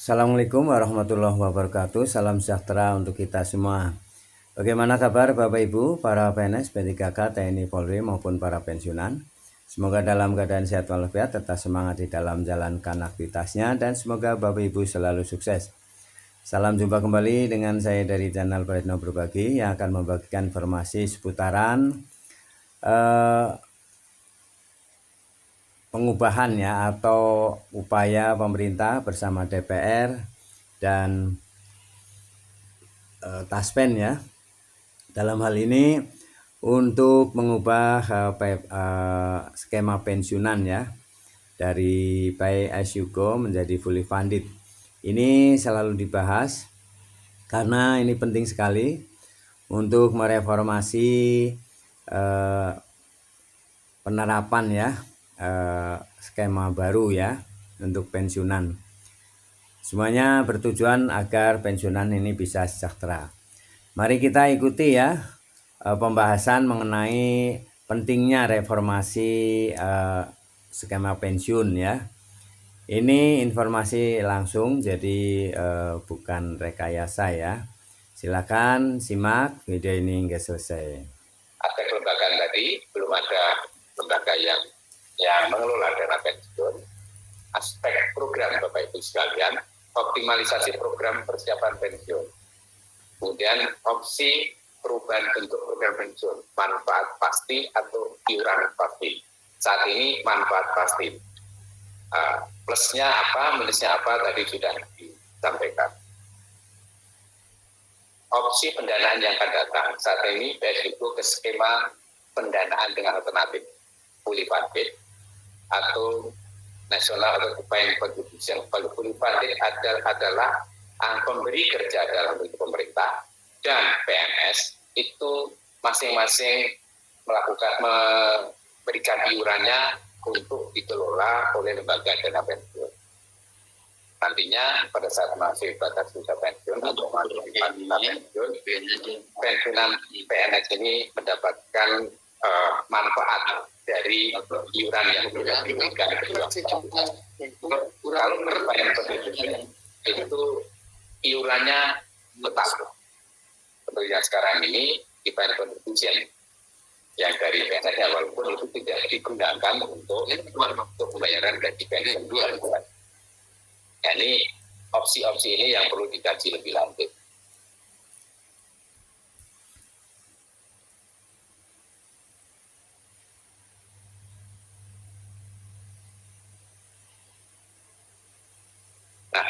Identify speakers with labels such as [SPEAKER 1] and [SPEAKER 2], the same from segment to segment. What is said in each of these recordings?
[SPEAKER 1] Assalamualaikum warahmatullahi wabarakatuh. Salam sejahtera untuk kita semua. Bagaimana kabar Bapak Ibu, para PNS, P3K, TNI, Polri maupun para pensiunan? Semoga dalam keadaan sehat walafiat, tetap semangat di dalam jalankan aktivitasnya, dan semoga Bapak Ibu selalu sukses. Salam jumpa kembali dengan saya dari channel Praetno Berbagi yang akan membagikan informasi seputaran pengubahan ya, atau upaya pemerintah bersama DPR dan Taspen ya, dalam hal ini untuk mengubah skema pensiunan ya, dari pay as you go menjadi fully funded. Ini selalu dibahas karena ini penting sekali untuk mereformasi penerapan ya, skema baru ya untuk pensiunan. Semuanya bertujuan agar pensiunan ini bisa sejahtera. Mari kita ikuti ya pembahasan mengenai pentingnya reformasi skema pensiun ya. Ini informasi langsung, jadi bukan rekayasa ya. Silakan simak video ini hingga selesai.
[SPEAKER 2] Aspek kelembagaan tadi belum ada lembaga yang mengelola dana pensiun. Aspek program Bapak Ibu sekalian, optimalisasi program persiapan pensiun. Kemudian opsi perubahan bentuk program pensiun, manfaat pasti atau iuran pasti. Saat ini manfaat pasti. Plusnya apa, minusnya apa tadi sudah disampaikan. Opsi pendanaan yang akan datang saat ini PSU ke skema pendanaan dengan alternatif fully funded atau nasional atau defined contribution. Kalau fully funded adalah pemberi kerja dalam bentuk pemerintah dan PNS itu masing-masing memberikan iurannya untuk dikelola oleh lembaga dana pensiun. Nantinya pada saat masih batas usia pensiun atau pensiunan PNS ini mendapatkan manfaat dari iuran yang sudah diberikan. Kalau berbayar pensiun itu iurannya tetap seperti yang sekarang ini dibayar contribution yang dari PNS walaupun itu tidak digunakan untuk pembayaran gaji pensiun 2 bulan. Ya, ini opsi-opsi ini yang perlu dikaji lebih lanjut. Nah,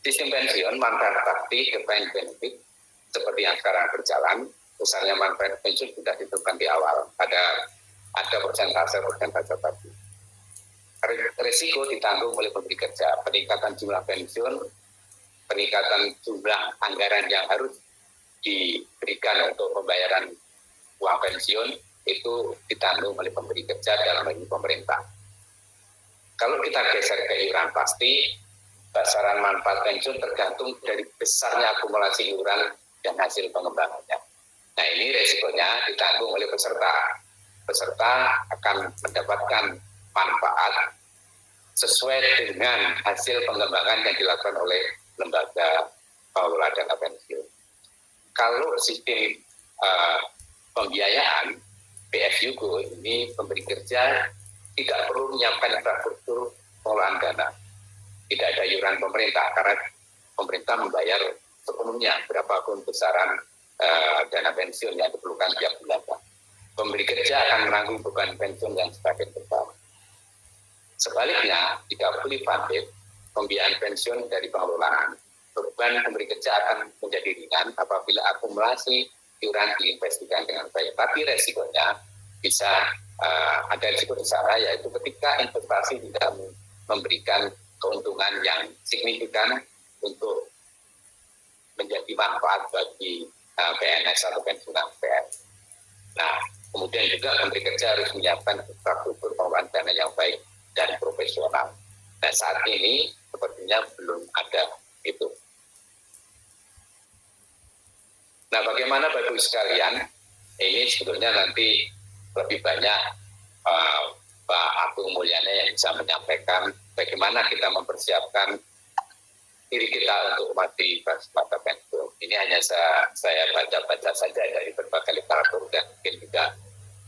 [SPEAKER 2] sistem pensiun manfaat pasti defined benefit seperti yang sekarang berjalan, besarnya manfaat pensiun sudah ditentukan di awal. Ada persentase tadi. Risiko ditanggung oleh pemberi kerja, peningkatan jumlah pensiun, peningkatan jumlah anggaran yang harus diberikan untuk pembayaran uang pensiun itu ditanggung oleh pemberi kerja dalam hal ini pemerintah. Kalau kita geser ke iuran pasti, besaran manfaat pensiun tergantung dari besarnya akumulasi iuran dan hasil pengembangannya. Nah, ini risikonya ditanggung oleh peserta. Peserta akan mendapatkan manfaat sesuai dengan hasil pengembangan yang dilakukan oleh lembaga pengelola dana pensiun. Kalau sistem pembiayaan PSU ini pemberi kerja tidak perlu menyiapkan infrastruktur pengelolaan dana. Tidak ada iuran pemerintah karena pemerintah membayar sepenuhnya berapapun besaran dana pensiun yang diperlukan tiap bulan. Pemberi kerja akan menanggung beban pensiun yang sebagian besar. Sebaliknya, jika fully funded, pembiayaan pensiun dari pengelolaan, beban pemberi kerja akan menjadi ringan apabila akumulasi iuran diinvestasikan dengan baik. Tapi resikonya bisa ada risiko di sana, yaitu ketika investasi tidak memberikan keuntungan yang signifikan untuk menjadi manfaat bagi PNS atau pensiunan PNS. Nah, kemudian juga pemberi kerja harus menyiapkan infrastruktur pengelolaan dana yang baik dan profesional. Nah, saat ini sepertinya belum ada itu. Nah, bagaimana Bapak Ibu sekalian? Ini sebetulnya nanti lebih banyak Pak Agung Mulyana yang bisa menyampaikan bagaimana kita mempersiapkan diri kita untuk mati masa pensiun. Ini hanya saya baca-baca saja dari berbagai literatur dan mungkin juga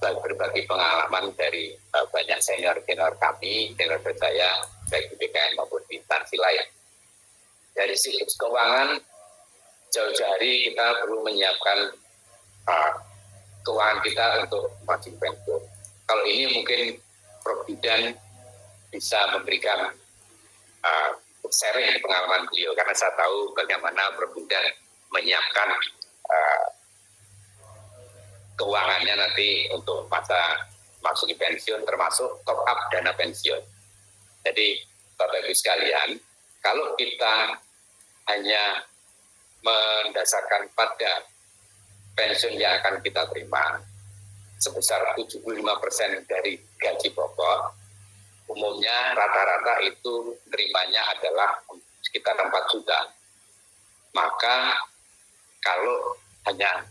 [SPEAKER 2] berbagi pengalaman dari banyak senior-senior kami, senior saya, baik di BKN maupun di instansi lain. Dari siklus keuangan, jauh-jauh hari kita perlu menyiapkan keuangan kita untuk masa pensiun. Kalau ini mungkin Prof. Bidan bisa memberikan sharing pengalaman beliau, karena saya tahu bagaimana Prof. Bidan menyiapkan keuangannya nanti untuk masa masuki pensiun, termasuk top up dana pensiun. Jadi Bapak Ibu sekalian, kalau kita hanya mendasarkan pada pensiun yang akan kita terima sebesar 75% dari gaji pokok, umumnya rata-rata itu terimanya adalah sekitar 4 juta. Maka kalau hanya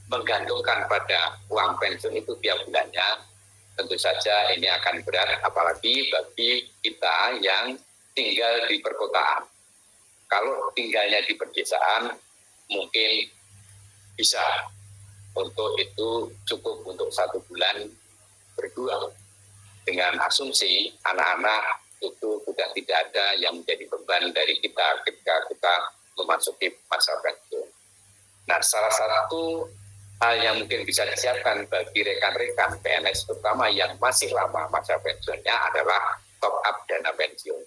[SPEAKER 2] menggantungkan pada uang pensiun itu tiap bulannya, tentu saja ini akan berat, apalagi bagi kita yang tinggal di perkotaan. Kalau tinggalnya di pedesaan, mungkin bisa untuk itu cukup untuk 1 bulan berjuang. Dengan asumsi anak-anak itu sudah tidak ada yang menjadi beban dari kita ketika kita memasuki masa pensiun. Nah, salah satu hal yang mungkin bisa disiapkan bagi rekan-rekan PNS, terutama yang masih lama masa pensiunnya, adalah top up dana pensiun.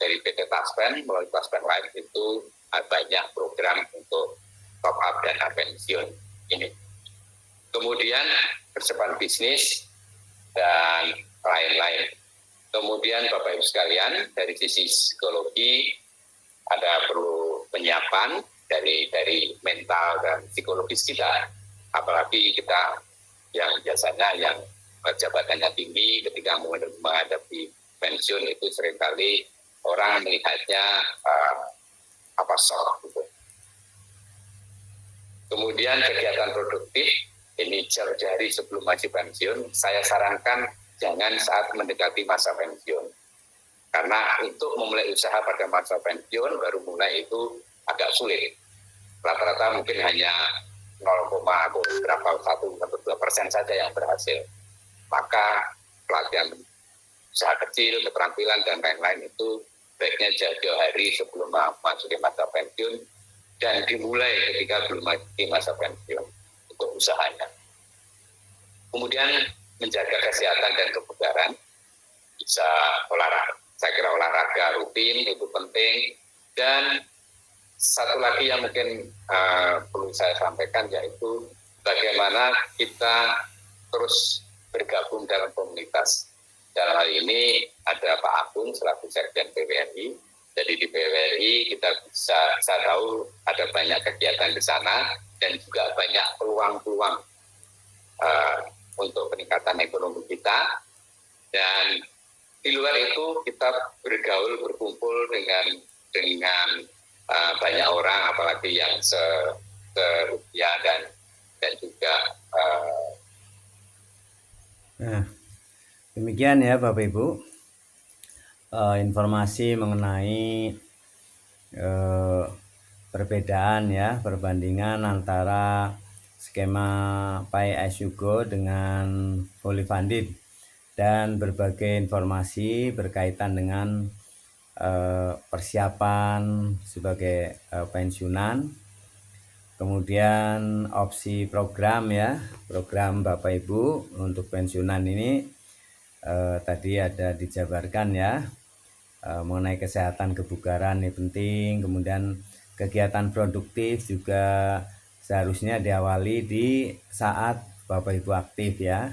[SPEAKER 2] Dari PT Taspen melalui Taspen Life itu banyak program untuk top up dana pensiun ini. Kemudian persiapan bisnis dan lain-lain. Kemudian Bapak Ibu sekalian, dari sisi psikologi ada perlu penyiapan dari mental dan psikologis kita, apalagi kita yang biasanya yang jabatannya tinggi, ketika menghadapi pensiun itu seringkali orang melihatnya shock gitu. Kemudian kegiatan produktif ini jauh dari sebelum masa pensiun, saya sarankan jangan saat mendekati masa pensiun. Karena untuk memulai usaha pada masa pensiun baru mulai itu agak sulit. Rata-rata mungkin hanya 0,1-2% saja yang berhasil. Maka pelatihan usaha kecil, keterampilan dan lain-lain itu baiknya jauh hari sebelum masuk ke masa pensiun dan dimulai ketika belum di masa pensiun untuk usahanya. Kemudian menjaga kesehatan dan kebugaran, bisa olahraga. Saya kira olahraga rutin itu penting. Dan satu lagi yang mungkin perlu saya sampaikan yaitu bagaimana kita terus bergabung dalam komunitas. Dalam hal ini ada Pak Agung selaku Sekjen PWRI. Jadi di PWRI kita bisa tahu ada banyak kegiatan di sana dan juga banyak peluang-peluang untuk peningkatan ekonomi kita. Dan di luar itu kita bergaul, berkumpul dengan banyak orang, apalagi yang se-usia dan juga
[SPEAKER 1] Nah, demikian ya Bapak Ibu, informasi mengenai perbedaan ya, perbandingan antara skema Pay as you go dengan fully funded dan berbagai informasi berkaitan dengan persiapan sebagai pensiunan, kemudian opsi program ya, program Bapak Ibu untuk pensiunan ini tadi ada dijabarkan ya, mengenai kesehatan kebugaran ini penting, kemudian kegiatan produktif juga seharusnya diawali di saat Bapak Ibu aktif ya,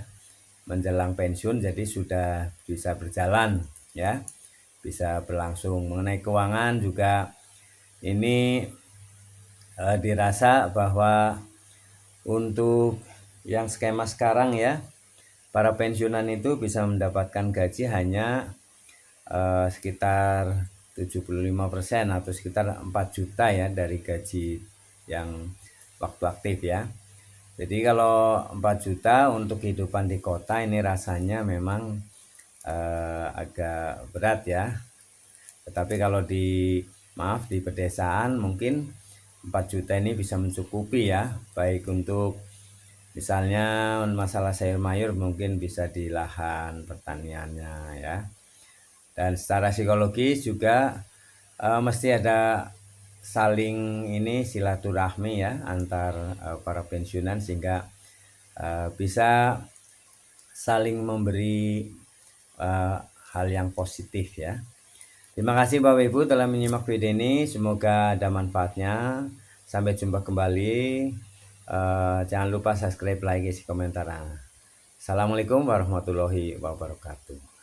[SPEAKER 1] menjelang pensiun, jadi sudah bisa berjalan ya, bisa berlangsung. Mengenai keuangan juga ini dirasa bahwa untuk yang skema sekarang ya, para pensiunan itu bisa mendapatkan gaji hanya sekitar 75% atau sekitar 4 juta ya dari gaji yang waktu aktif ya. Jadi kalau 4 juta untuk kehidupan di kota ini rasanya memang agak berat ya. Tetapi kalau di maaf di pedesaan mungkin 4 juta ini bisa mencukupi ya, baik untuk misalnya masalah sayur mayur mungkin bisa di lahan pertaniannya ya. Dan secara psikologis juga mesti ada saling ini silaturahmi ya antar para pensiunan sehingga bisa saling memberi hal yang positif ya. Terima kasih Bapak Ibu telah menyimak video ini, semoga ada manfaatnya. Sampai jumpa kembali. Jangan lupa subscribe, like, isi komentar. Assalamualaikum warahmatullahi wabarakatuh.